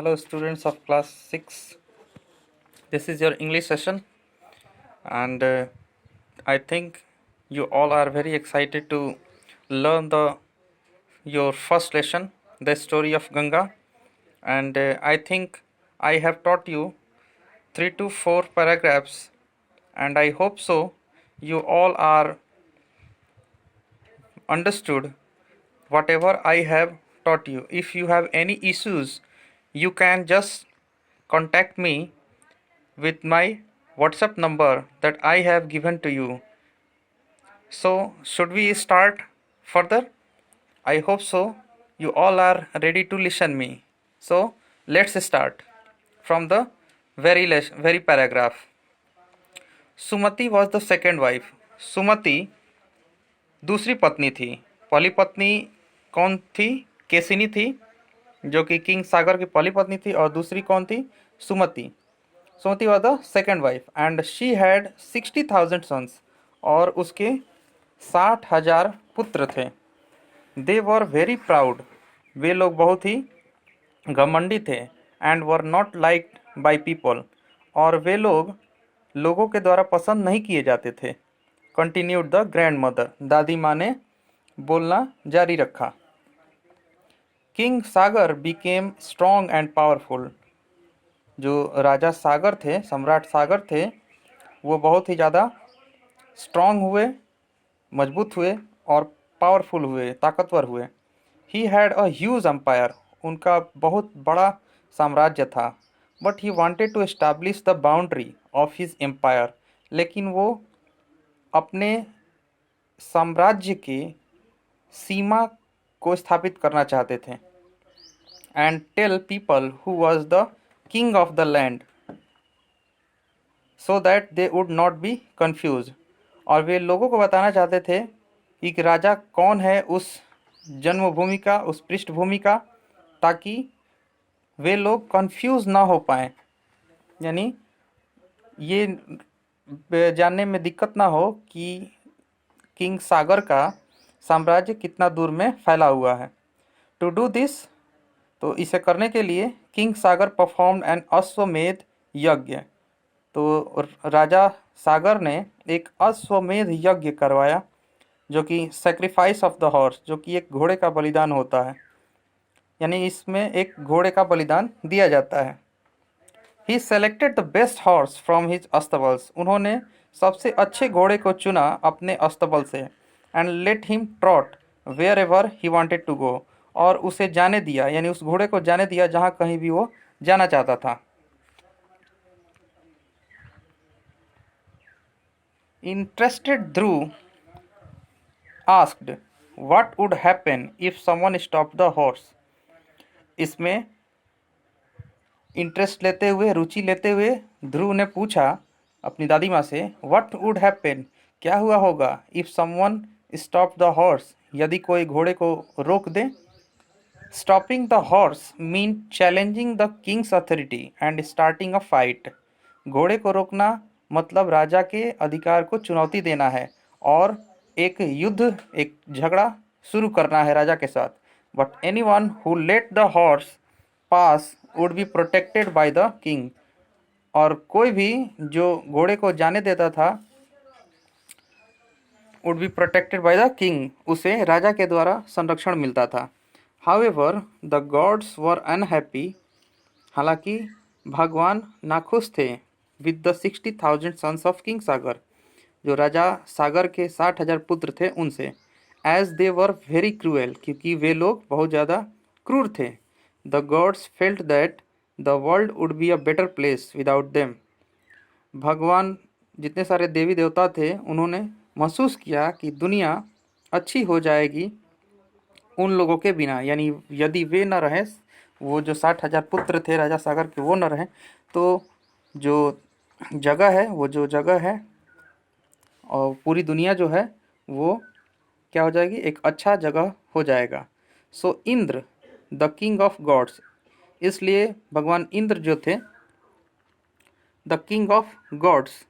Hello, students of class 6. This is your English session, and I think you all are very excited to learn your first lesson, the story of Ganga. And I think I have taught you 3 to 4 paragraphs, and I hope so. You all are understood whatever I have taught you. If you have any issues, you can just contact me with my WhatsApp number that I have given to you. So, should we start further? I hope so. You all are ready to listen me. So, let's start from the very paragraph. Sumati was the second wife. सुमति दूसरी पत्नी थी. पहली पत्नी कौन थी? Cassini थी, जो कि किंग सागर की पहली पत्नी थी, और दूसरी कौन थी? सुमति. सुमति was the second wife and she had 60,000 sons. और उसके 60,000 पुत्र थे. They were very proud. वे लोग बहुत ही घमंडी थे. And were not liked by people. और वे लोगों के द्वारा पसंद नहीं किए जाते थे. Continued the grandmother. दादी माँ ने बोलना जारी रखा. King Sagar became strong and powerful. जो राजा सागर थे, सम्राट सागर थे, वो बहुत ही ज़्यादा स्ट्रांग हुए, मजबूत हुए और पावरफुल हुए, ताकतवर हुए. He had a huge empire. उनका बहुत बड़ा साम्राज्य था. But he wanted to establish the boundary of his empire. लेकिन वो अपने साम्राज्य के सीमा को स्थापित करना चाहते थे. And tell people who was the king of the land so that they would not be confuse. और वे लोगों को बताना चाहते थे कि राजा कौन है उस जन्मभूमि का, उस पृष्ठभूमि का, ताकि वे लोग कंफ्यूज ना हो पाए. यानी ये जानने में दिक्कत ना हो कि किंग सागर का साम्राज्य कितना दूर में फैला हुआ है. टू डू दिस, तो इसे करने के लिए किंग सागर परफॉर्म्ड एन अश्वमेध यज्ञ. तो राजा सागर ने एक अश्वमेध यज्ञ करवाया, जो कि सेक्रीफाइस ऑफ द हॉर्स, जो कि एक घोड़े का बलिदान होता है. यानी इसमें एक घोड़े का बलिदान दिया जाता है. He selected the best horse from his stables. उन्होंने सबसे अच्छे घोड़े को चुना अपने अस्तबल से. And let him trot wherever he wanted to go. और उसे जाने दिया, यानी उस घोड़े को जाने दिया जहाँ कहीं भी वो जाना चाहता था. Interested Dhruv asked what would happen if someone stopped the horse. इसमें इंटरेस्ट लेते हुए, रुचि लेते हुए ध्रुव ने पूछा अपनी दादी माँ से, what would happen, क्या हुआ होगा, if someone stopped the horse, यदि कोई घोड़े को रोक दे. Stopping the horse mean challenging the king's authority and starting a fight. घोड़े को रोकना मतलब राजा के अधिकार को चुनौती देना है और एक युद्ध, एक झगड़ा शुरू करना है राजा के साथ. But anyone who let the horse pass would be protected by the king. और कोई भी जो घोड़े को जाने देता था would be protected by the king, उसे राजा के द्वारा संरक्षण मिलता था. However the gods were unhappy. हालांकि भगवान नाखुश थे with the 60,000 sons of king Sagar, जो राजा सागर के 60,000 पुत्र थे उनसे. As they were very cruel, क्योंकि वे लोग बहुत ज़्यादा क्रूर थे. The gods felt that the world would be a better place without them. भगवान, जितने सारे देवी देवता थे, उन्होंने महसूस किया कि दुनिया अच्छी हो जाएगी उन लोगों के बिना. यानी यदि वे न रहें, वो जो 60,000 पुत्र थे राजा सागर के, वो न रहें, तो जो जगह है और पूरी दुनिया जो है वो क्या हो जाएगी, एक अच्छा जगह हो जाएगा. So Indra the king of gods, इसलिए भगवान इंद्र जो थे, द किंग ऑफ गॉड्स,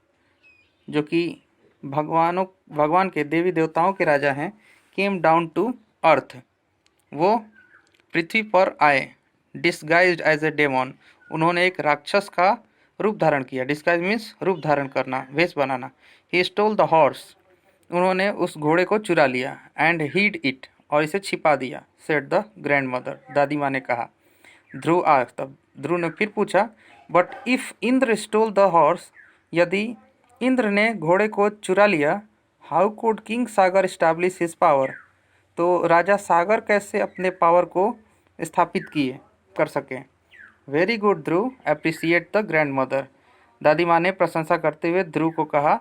जो कि भगवान के देवी देवताओं के राजा हैं, केम डाउन टू अर्थ, वो पृथ्वी पर आए. डिस्गाइज्ड एज ए डेमन, उन्होंने एक राक्षस का रूप धारण किया। डिस्गाइज मीन्स रूप धारण करना, वेश बनाना। ही स्टोल द हॉर्स, उन्होंने उस घोड़े को चुरा लिया। एंड हीड इट, और इसे छिपा दिया। सेड द ग्रैंड मदर, दादी माँ ने कहा। ध्रुव आस्क्ड, तब ध्रुव ने फिर पूछा, but if Indra stole the horse, यदि इंद्र ने घोड़े को चुरा लिया, how could king Sagar establish his power, तो राजा सागर कैसे अपने पावर को स्थापित कर सके। Very good Dhruv, appreciate the grand mother, दादी माँ ने प्रशंसा करते हुए ध्रुव को कहा,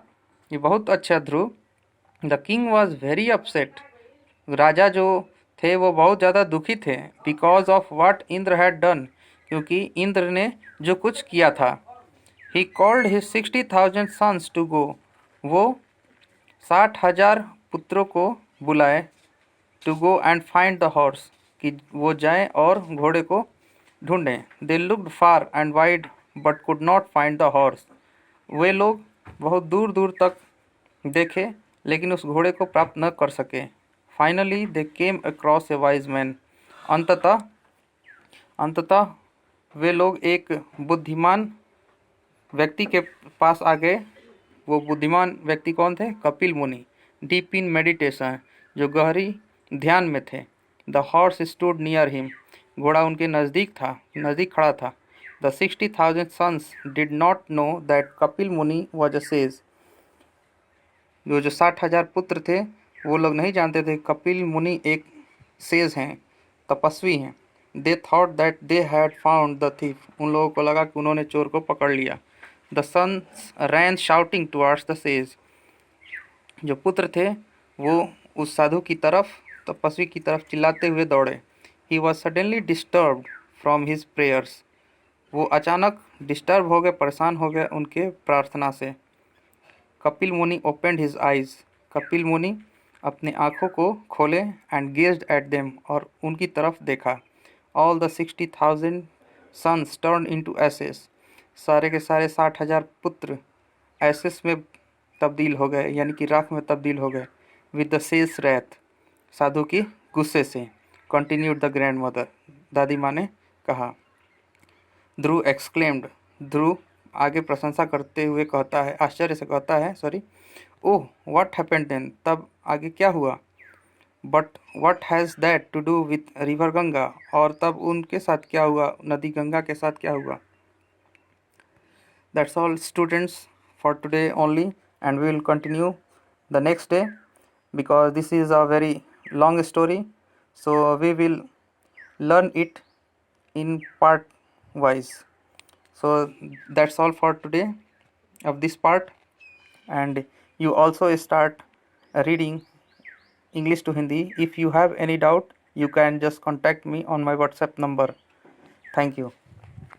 ये बहुत अच्छा ध्रुव। The king was very upset, राजा जो थे वो बहुत ज़्यादा दुखी थे। Because of what Indra had done, क्योंकि इंद्र ने जो कुछ किया था। He called his 60,000 sons to go, वो 60,000 पुत्रों को बुलाए। To go and find the horse, कि वो जाएं और घोड़े को ढूंढें। They looked far and wide but could not find the horse, वे लोग बहुत दूर दूर तक देखे लेकिन उस घोड़े को प्राप्त न कर सके। Finally they came across A wise man, अंततः वे लोग एक बुद्धिमान व्यक्ति के पास आ गए। वो बुद्धिमान व्यक्ति कौन थे? कपिल मुनि। डीप इन मेडिटेशन, जो गहरी ध्यान में थे। The horse stood near him, घोड़ा उनके नज़दीक खड़ा था। The 60,000 sons did not know that Kapil Muni was a says, जो 60,000 पुत्र थे वो लोग नहीं जानते थे कपिल मुनि एक सेज हैं, तपस्वी हैं। They thought that they had found the thief, उन लोगों को लगा कि उन्होंने चोर को पकड़ लिया। The sons ran shouting towards the sage, जो पुत्र थे वो उस साधु की तरफ, तपस्वी की तरफ चिल्लाते हुए दौड़े। He was suddenly disturbed from his prayers, वो अचानक डिस्टर्ब हो गए, परेशान हो गए उनके प्रार्थना से। कपिल मुनि ओपनड हिज आइज, कपिल मुनि अपने आँखों को खोले। एंड गेज्ड एट देम, और उनकी तरफ देखा। All the 60,000 sons turn into asses, सारे के सारे 60,000 पुत्र एसेस में तब्दील हो गए, यानी कि राख में तब्दील हो गए। विद द सेज रैथ, साधु की गुस्से से। कंटिन्यूड द ग्रैंड मदर, दादी माँ ने कहा। ध्रुव एक्सक्लेम्ड, ध्रुव आगे प्रशंसा करते हुए कहता है, आश्चर्य से कहता है, ओह व्हाट हैपेंड देन, तब आगे क्या हुआ। But what has that to do with river Ganga, और तब उनके साथ क्या हुआ, नदी गंगा के साथ क्या हुआ। That's all students for today only, and we will continue the next day because this is a very long story, so we will learn it in part wise. So that's all for today of this part, and you also start reading English to Hindi. If you have any doubt, you can just contact me on my WhatsApp number. Thank you.